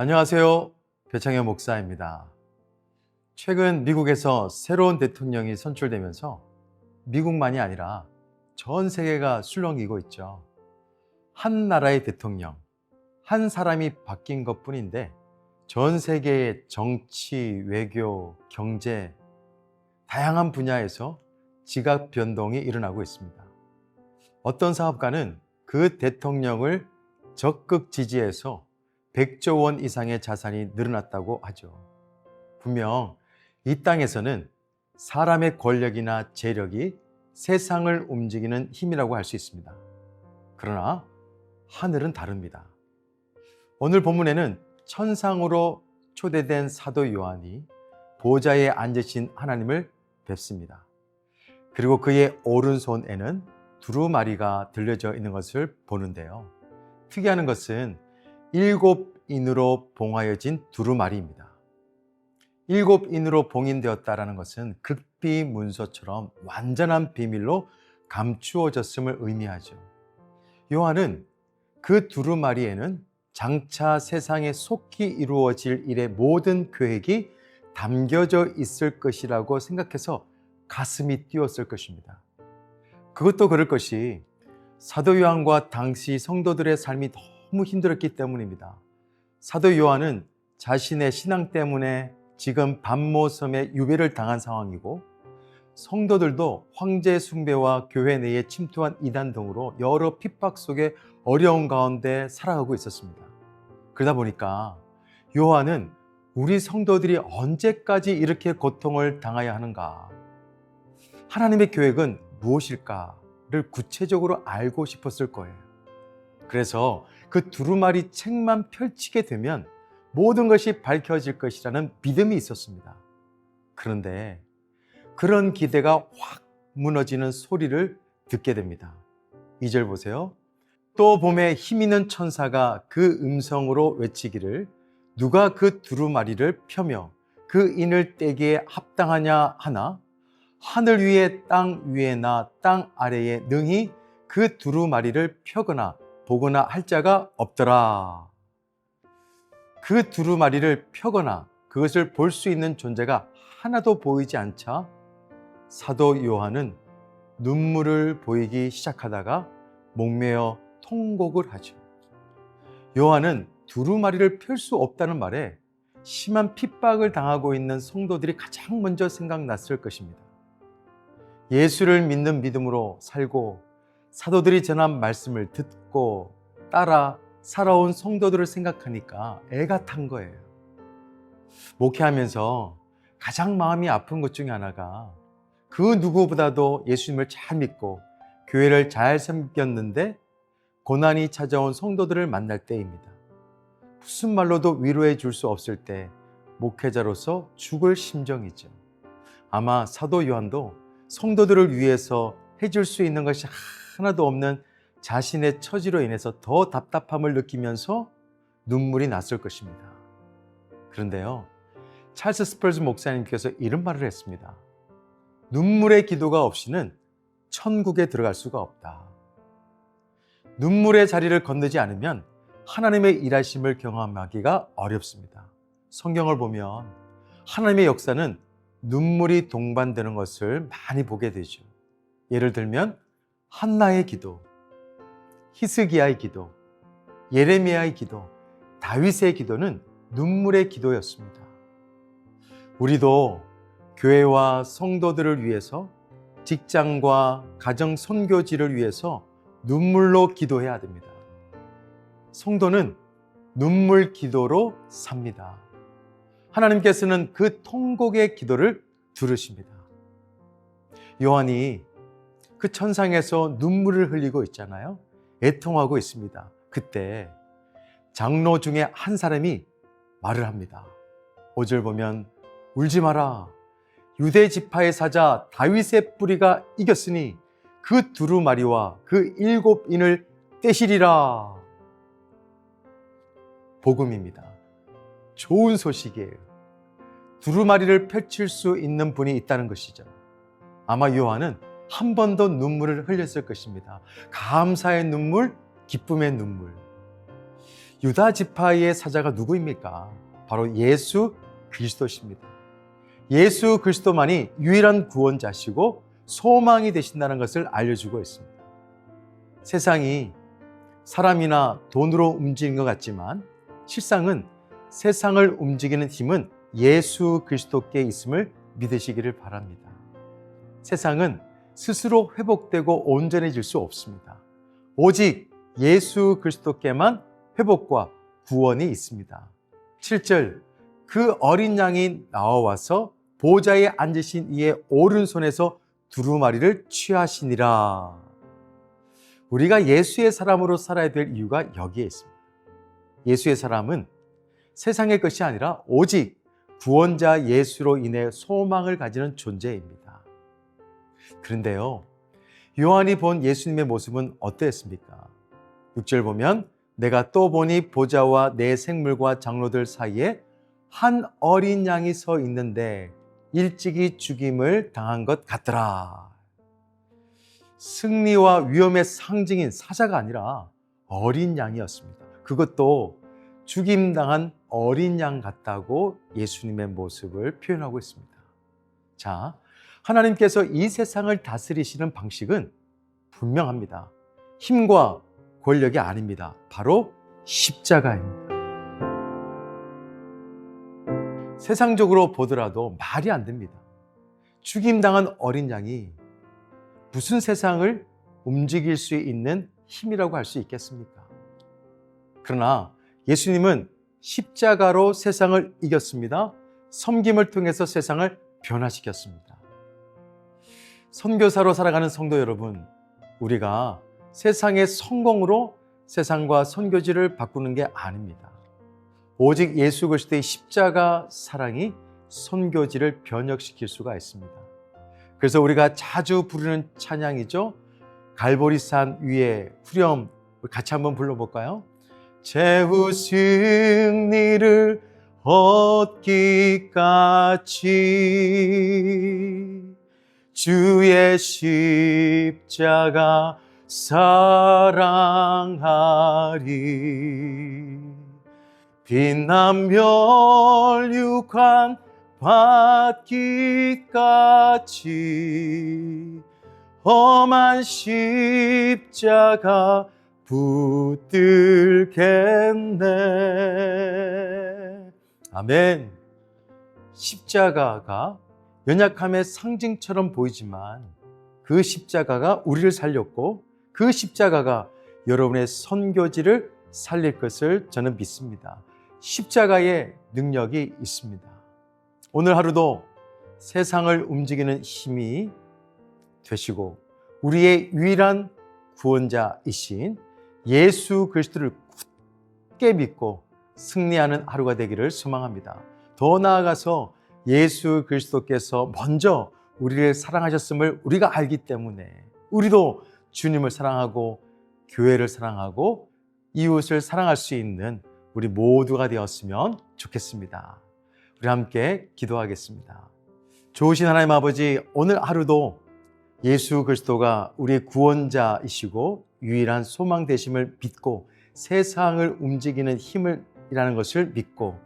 안녕하세요. 배창현 목사입니다. 최근 미국에서 새로운 대통령이 선출되면서 미국만이 아니라 전 세계가 술렁이고 있죠. 한 나라의 대통령, 한 사람이 바뀐 것뿐인데 전 세계의 정치, 외교, 경제, 다양한 분야에서 지각 변동이 일어나고 있습니다. 어떤 사업가는 그 대통령을 적극 지지해서 100조 원 이상의 자산이 늘어났다고 하죠. 분명 이 땅에서는 사람의 권력이나 재력이 세상을 움직이는 힘이라고 할 수 있습니다. 그러나 하늘은 다릅니다. 오늘 본문에는 천상으로 초대된 사도 요한이 보좌에 앉으신 하나님을 뵙습니다. 그리고 그의 오른손에는 두루마리가 들려져 있는 것을 보는데요. 특이한 것은 7인으로 봉하여진 두루마리입니다. 7인으로 봉인되었다는 것은 극비 문서처럼 완전한 비밀로 감추어졌음을 의미하죠. 요한은 그 두루마리에는 장차 세상에 속히 이루어질 일의 모든 계획이 담겨져 있을 것이라고 생각해서 가슴이 뛰었을 것입니다. 그것도 그럴 것이 사도 요한과 당시 성도들의 삶이 너무 힘들었기 때문입니다. 사도 요한은 자신의 신앙 때문에 지금 반모섬에 유배를 당한 상황이고, 성도들도 황제 숭배와 교회 내에 침투한 이단 등으로 여러 핍박 속에 어려운 가운데 살아가고 있었습니다. 그러다 보니까 요한은 우리 성도들이 언제까지 이렇게 고통을 당해야 하는가? 하나님의 계획은 무엇일까를 구체적으로 알고 싶었을 거예요. 그래서 그 두루마리 책만 펼치게 되면 모든 것이 밝혀질 것이라는 믿음이 있었습니다. 그런데 그런 기대가 확 무너지는 소리를 듣게 됩니다. 2절 보세요. 또 봄에 힘있는 천사가 그 음성으로 외치기를 누가 그 두루마리를 펴며 그 인을 떼기에 합당하냐 하나 하늘 위에 땅 위에나 땅 아래에 능히 그 두루마리를 펴거나 보거나 할 자가 없더라. 그 두루마리를 펴거나 그것을 볼 수 있는 존재가 하나도 보이지 않자 사도 요한은 눈물을 보이기 시작하다가 목매어 통곡을 하죠. 요한은 두루마리를 펼 수 없다는 말에 심한 핍박을 당하고 있는 성도들이 가장 먼저 생각났을 것입니다. 예수를 믿는 믿음으로 살고 사도들이 전한 말씀을 듣고 따라 살아온 성도들을 생각하니까 애가 탄 거예요. 목회하면서 가장 마음이 아픈 것 중에 하나가 그 누구보다도 예수님을 잘 믿고 교회를 잘 섬겼는데 고난이 찾아온 성도들을 만날 때입니다. 무슨 말로도 위로해 줄 수 없을 때 목회자로서 죽을 심정이죠. 아마 사도 요한도 성도들을 위해서 해줄 수 있는 것이 하나도 없는 자신의 처지로 인해서 더 답답함을 느끼면서 눈물이 났을 것입니다. 그런데요, 찰스 스펄즈 목사님께서 이런 말을 했습니다. 눈물의 기도가 없이는 천국에 들어갈 수가 없다. 눈물의 자리를 건너지 않으면 하나님의 일하심을 경험하기가 어렵습니다. 성경을 보면 하나님의 역사는 눈물이 동반되는 것을 많이 보게 되죠. 예를 들면 한나의 기도, 히스기야의 기도, 예레미야의 기도, 다윗의 기도는 눈물의 기도였습니다. 우리도 교회와 성도들을 위해서, 직장과 가정 선교지를 위해서 눈물로 기도해야 됩니다. 성도는 눈물 기도로 삽니다. 하나님께서는 그 통곡의 기도를 들으십니다. 요한이 그 천상에서 눈물을 흘리고 있잖아요. 애통하고 있습니다. 그때 장로 중에 한 사람이 말을 합니다. 5절 보면 울지 마라. 유대 지파의 사자 다윗의 뿌리가 이겼으니 그 두루마리와 그 7인을 떼시리라. 복음입니다. 좋은 소식이에요. 두루마리를 펼칠 수 있는 분이 있다는 것이죠. 아마 요한은 한 번 더 눈물을 흘렸을 것입니다. 감사의 눈물, 기쁨의 눈물. 유다 지파의 사자가 누구입니까? 바로 예수 그리스도십니다. 예수 그리스도만이 유일한 구원자시고 소망이 되신다는 것을 알려주고 있습니다. 세상이 사람이나 돈으로 움직이는 것 같지만 실상은 세상을 움직이는 힘은 예수 그리스도께 있음을 믿으시기를 바랍니다. 세상은 스스로 회복되고 온전해질 수 없습니다. 오직 예수 그리스도께만 회복과 구원이 있습니다. 7절, 그 어린 양이 나와와서 보좌에 앉으신 이의 오른손에서 두루마리를 취하시니라. 우리가 예수의 사람으로 살아야 될 이유가 여기에 있습니다. 예수의 사람은 세상의 것이 아니라 오직 구원자 예수로 인해 소망을 가지는 존재입니다. 그런데요, 요한이 본 예수님의 모습은 어땠습니까? 6절 보면 내가 또 보니 보좌와 내 생물과 장로들 사이에 한 어린 양이 서 있는데 일찍이 죽임을 당한 것 같더라. 승리와 위엄의 상징인 사자가 아니라 어린 양이었습니다. 그것도 죽임당한 어린 양 같다고 예수님의 모습을 표현하고 있습니다. 자, 하나님께서 이 세상을 다스리시는 방식은 분명합니다. 힘과 권력이 아닙니다. 바로 십자가입니다. 세상적으로 보더라도 말이 안 됩니다. 죽임당한 어린 양이 무슨 세상을 움직일 수 있는 힘이라고 할 수 있겠습니까? 그러나 예수님은 십자가로 세상을 이겼습니다. 섬김을 통해서 세상을 변화시켰습니다. 선교사로 살아가는 성도 여러분, 우리가 세상의 성공으로 세상과 선교지를 바꾸는 게 아닙니다. 오직 예수 그리스도의 십자가 사랑이 선교지를 변혁시킬 수가 있습니다. 그래서 우리가 자주 부르는 찬양이죠. 갈보리산 위에 후렴 같이 한번 불러볼까요? 최후 승리를 얻기까지 주의 십자가 사랑하리. 빛난 멸육관 받기까지 험한 십자가 붙들겠네. 아멘. 십자가가 연약함의 상징처럼 보이지만 그 십자가가 우리를 살렸고 그 십자가가 여러분의 선교지를 살릴 것을 저는 믿습니다. 십자가의 능력이 있습니다. 오늘 하루도 세상을 움직이는 힘이 되시고 우리의 유일한 구원자이신 예수 그리스도를 굳게 믿고 승리하는 하루가 되기를 소망합니다. 더 나아가서 예수 그리스도께서 먼저 우리를 사랑하셨음을 우리가 알기 때문에 우리도 주님을 사랑하고 교회를 사랑하고 이웃을 사랑할 수 있는 우리 모두가 되었으면 좋겠습니다. 우리 함께 기도하겠습니다. 좋으신 하나님 아버지, 오늘 하루도 예수 그리스도가 우리의 구원자이시고 유일한 소망 되심을 믿고 세상을 움직이는 힘이라는 것을 믿고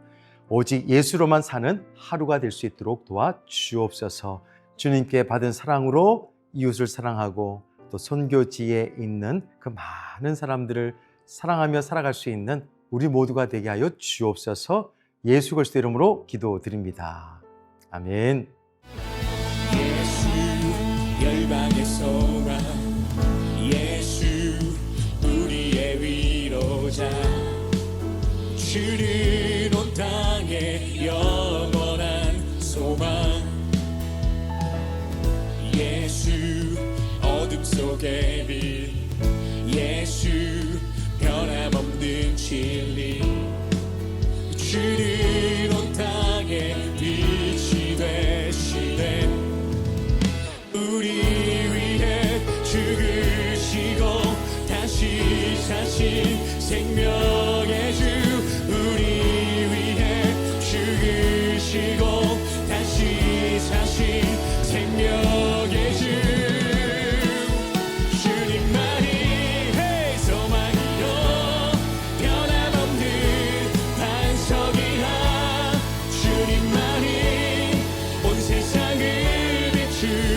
오직 예수로만 사는 하루가 될 수 있도록 도와주옵소서. 주님께 받은 사랑으로 이웃을 사랑하고 또 선교지에 있는 그 많은 사람들을 사랑하며 살아갈 수 있는 우리 모두가 되게 하여 주옵소서. 예수 그리스도 이름으로 기도드립니다. 아멘. 예수 열방의 소망, 예수 우리의 위로자, 주는 온 땅의 영원한 소망, 예수 어둠 속의 빛, 예수 변함없는 진리, 주는 온 땅의 빛이 되시네. 우리 위해 죽으시고 다시 사신 생명의 주, 우리 위해 죽으시고 다시 사신 생명의 주, 주님만이 소망이요 변함없는 주